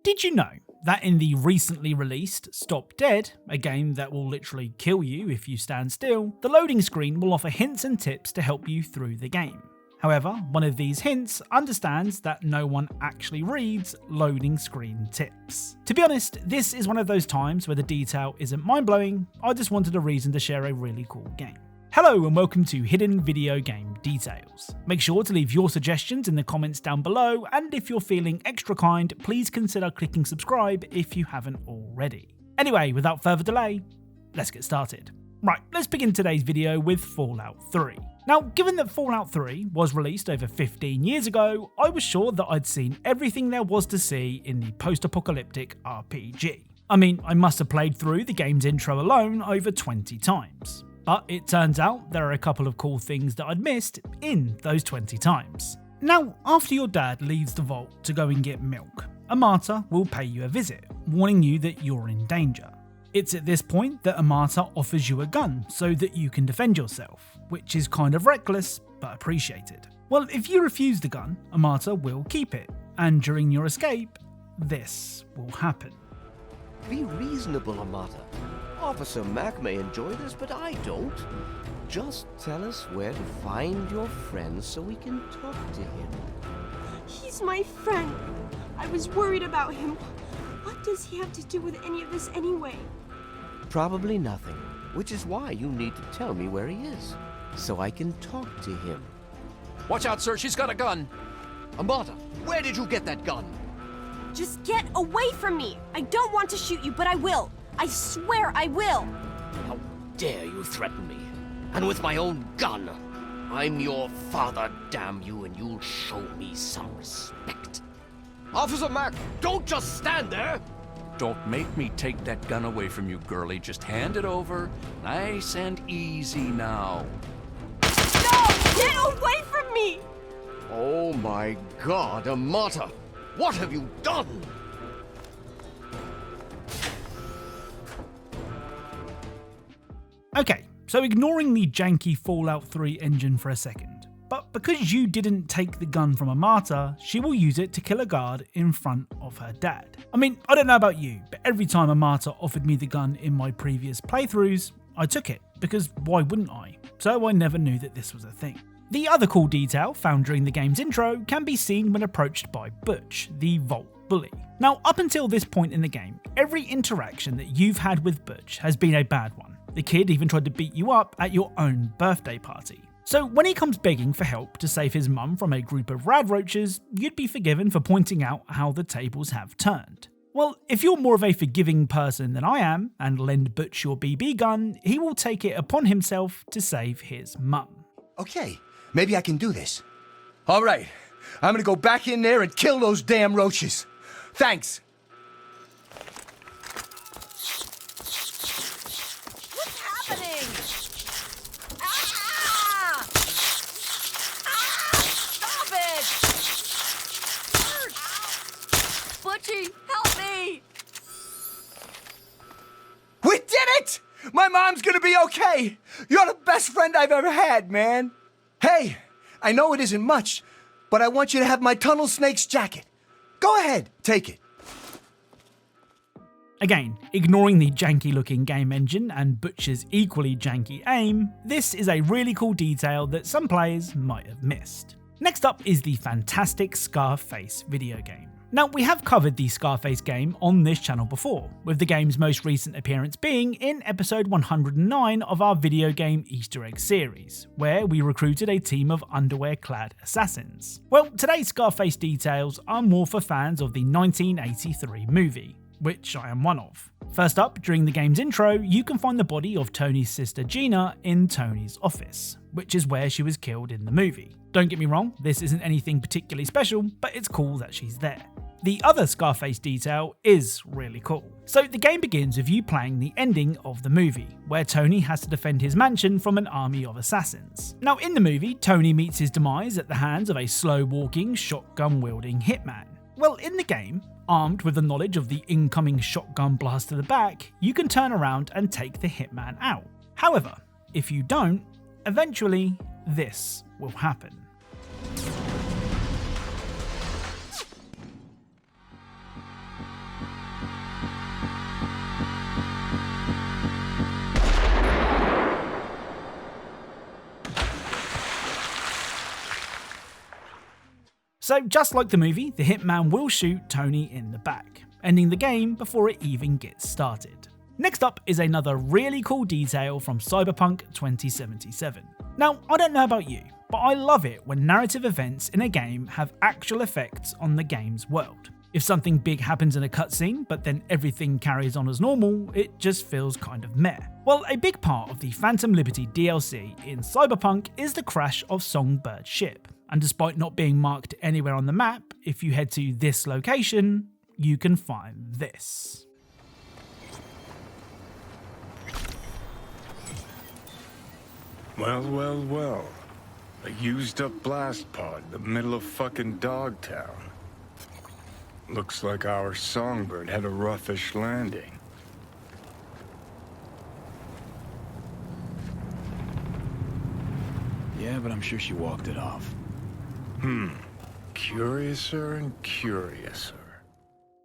Did you know that in the recently released Stop Dead, a game that will literally kill you if you stand still, the loading screen will offer hints and tips to help you through the game. However, one of these hints understands that no one actually reads loading screen tips. To be honest, this is one of those times where the detail isn't mind-blowing, I just wanted a reason to share a really cool game. Hello and welcome to Hidden Video Game Details. Make sure to leave your suggestions in the comments down below, and if you're feeling extra kind, please consider clicking subscribe if you haven't already. Anyway, without further delay, let's get started. Right, let's begin today's video with Fallout 3. Now, given that Fallout 3 was released over 15 years ago, I was sure that I'd seen everything there was to see in the post-apocalyptic RPG. I mean, I must have played through the game's intro alone over 20 times. But it turns out there are a couple of cool things that I'd missed in those 20 times. Now, after your dad leaves the vault to go and get milk, a martyr will pay you a visit, warning you that you're in danger. It's at this point that a martyr offers you a gun so that you can defend yourself, which is kind of reckless, but appreciated. Well, if you refuse the gun, a martyr will keep it, and during your escape, this will happen. Be reasonable, Amata. Officer Mac may enjoy this, but I don't. Just tell us where to find your friend so we can talk to him. He's my friend. I was worried about him. What does he have to do with any of this anyway? Probably nothing, which is why you need to tell me where he is, so I can talk to him. Watch out, sir, she's got a gun! Amata, where did you get that gun? Just get away from me! I don't want to shoot you, but I will! I swear I will! How dare you threaten me? And with my own gun! I'm your father, damn you, and you'll show me some respect. Officer Mac, don't just stand there! Don't make me take that gun away from you, girlie. Just hand it over. Nice and easy now. No! Get away from me! Oh my God, Amata! What have you done? Okay, so ignoring the janky Fallout 3 engine for a second, but because you didn't take the gun from a martyr, she will use it to kill a guard in front of her dad. I mean, I don't know about you, but every time a martyr offered me the gun in my previous playthroughs, I took it, because why wouldn't I? So I never knew that this was a thing. The other cool detail found during the game's intro can be seen when approached by Butch, the Vault bully. Now, up until this point in the game, every interaction that you've had with Butch has been a bad one. The kid even tried to beat you up at your own birthday party. So when he comes begging for help to save his mum from a group of rad roaches, you'd be forgiven for pointing out how the tables have turned. Well, if you're more of a forgiving person than I am, and lend Butch your BB gun, he will take it upon himself to save his mum. Okay, maybe I can do this. All right, I'm gonna go back in there and kill those damn roaches. Thanks. What's happening? Ah! Ah! Stop it! Butchie, help me! We did it! My mom's gonna be okay. You're the best friend I've ever had, man. Hey, I know it isn't much, but I want you to have my Tunnel Snake's jacket. Go ahead, take it. Again, ignoring the janky looking game engine and Butch's equally janky aim, this is a really cool detail that some players might have missed. Next up is the fantastic Scarface video game. Now, we have covered the Scarface game on this channel before, with the game's most recent appearance being in episode 109 of our video game Easter egg series, where we recruited a team of underwear-clad assassins. Well, today's Scarface details are more for fans of the 1983 movie, which I am one of. First up, during the game's intro, you can find the body of Tony's sister Gina in Tony's office, which is where she was killed in the movie. Don't get me wrong, this isn't anything particularly special, but it's cool that she's there. The other Scarface detail is really cool. So the game begins with you playing the ending of the movie, where Tony has to defend his mansion from an army of assassins. Now in the movie, Tony meets his demise at the hands of a slow-walking, shotgun-wielding hitman. Well, in the game, armed with the knowledge of the incoming shotgun blast to the back, you can turn around and take the hitman out. However, if you don't, eventually this will happen. So just like the movie, the hitman will shoot Tony in the back, ending the game before it even gets started. Next up is another really cool detail from Cyberpunk 2077. Now, I don't know about you, but I love it when narrative events in a game have actual effects on the game's world. If something big happens in a cutscene, but then everything carries on as normal, it just feels kind of meh. Well, a big part of the Phantom Liberty DLC in Cyberpunk is the crash of Songbird's ship, and despite not being marked anywhere on the map, if you head to this location, you can find this. Well, well, well. A used up blast pod in the middle of fucking Dogtown. Looks like our Songbird had a roughish landing. Yeah, but I'm sure she walked it off. Curiouser and curiouser.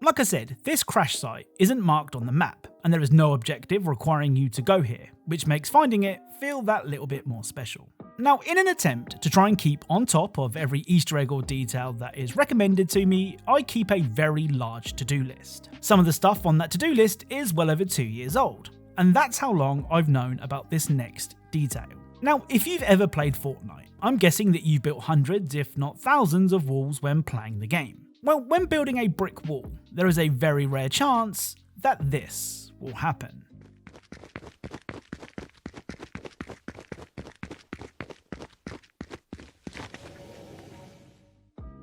Like I said, this crash site isn't marked on the map, and there is no objective requiring you to go here, which makes finding it feel that little bit more special. Now, in an attempt to try and keep on top of every Easter egg or detail that is recommended to me, I keep a very large to-do list. Some of the stuff on that to-do list is well over 2 years old, and that's how long I've known about this next detail. Now, if you've ever played Fortnite, I'm guessing that you've built hundreds, if not thousands, of walls when playing the game. Well, when building a brick wall, there is a very rare chance that this will happen.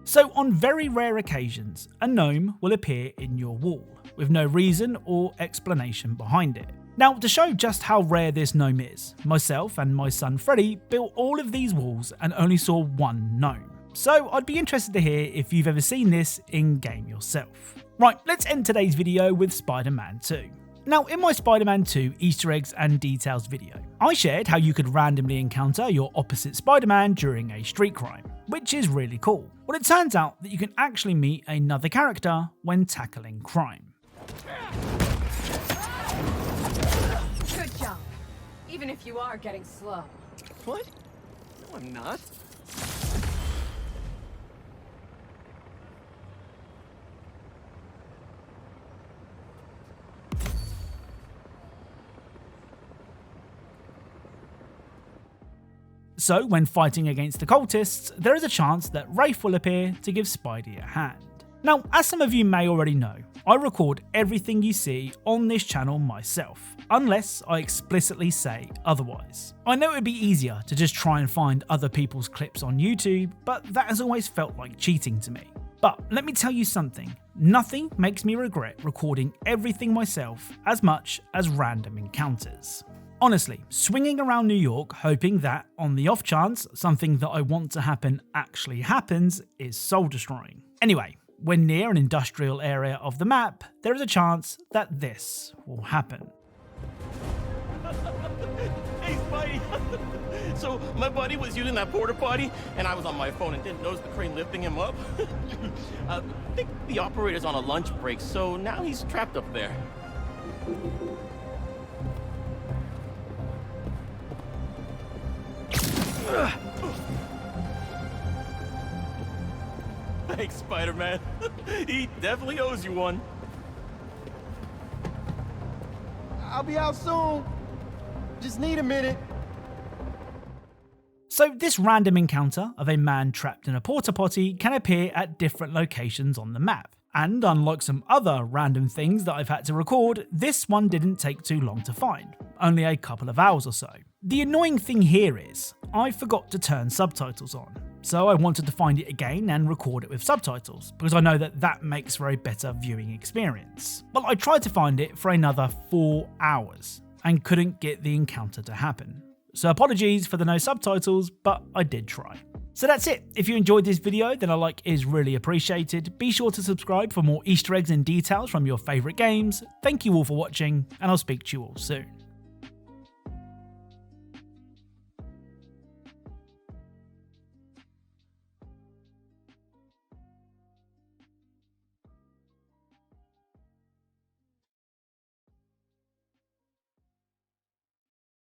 So on very rare occasions, a gnome will appear in your wall, with no reason or explanation behind it. Now, to show just how rare this gnome is, myself and my son Freddy built all of these walls and only saw one gnome. So I'd be interested to hear if you've ever seen this in-game yourself. Right, let's end today's video with SpiderMan II. Now, in my SpiderMan II Easter eggs and details video, I shared how you could randomly encounter your opposite Spider-Man during a street crime, which is really cool. Well, it turns out that you can actually meet another character when tackling crime. Good job. Even if you are getting slow. What? No, I'm not. So when fighting against the cultists, there is a chance that Rafe will appear to give Spidey a hand. Now, as some of you may already know, I record everything you see on this channel myself, unless I explicitly say otherwise. I know it would be easier to just try and find other people's clips on YouTube, but that has always felt like cheating to me. But let me tell you something, nothing makes me regret recording everything myself as much as random encounters. Honestly, swinging around New York hoping that, on the off chance, something that I want to happen actually happens is soul destroying. Anyway, when near an industrial area of the map, there is a chance that this will happen. Hey, Spidey! So, my buddy was using that porta potty, and I was on my phone and didn't notice the crane lifting him up. I think the operator's on a lunch break, so now he's trapped up there. Thanks, Spider-Man. He definitely owes you one. I'll be out soon. Just need a minute. So this random encounter of a man trapped in a porta potty can appear at different locations on the map. And unlike some other random things that I've had to record, this one didn't take too long to find, only a couple of hours or so. The annoying thing here is, I forgot to turn subtitles on, so I wanted to find it again and record it with subtitles, because I know that that makes for a better viewing experience. Well, I tried to find it for another 4 hours, and couldn't get the encounter to happen. So apologies for the no subtitles, but I did try. So that's it. If you enjoyed this video, then a like is really appreciated. Be sure to subscribe for more Easter eggs and details from your favourite games. Thank you all for watching, and I'll speak to you all soon.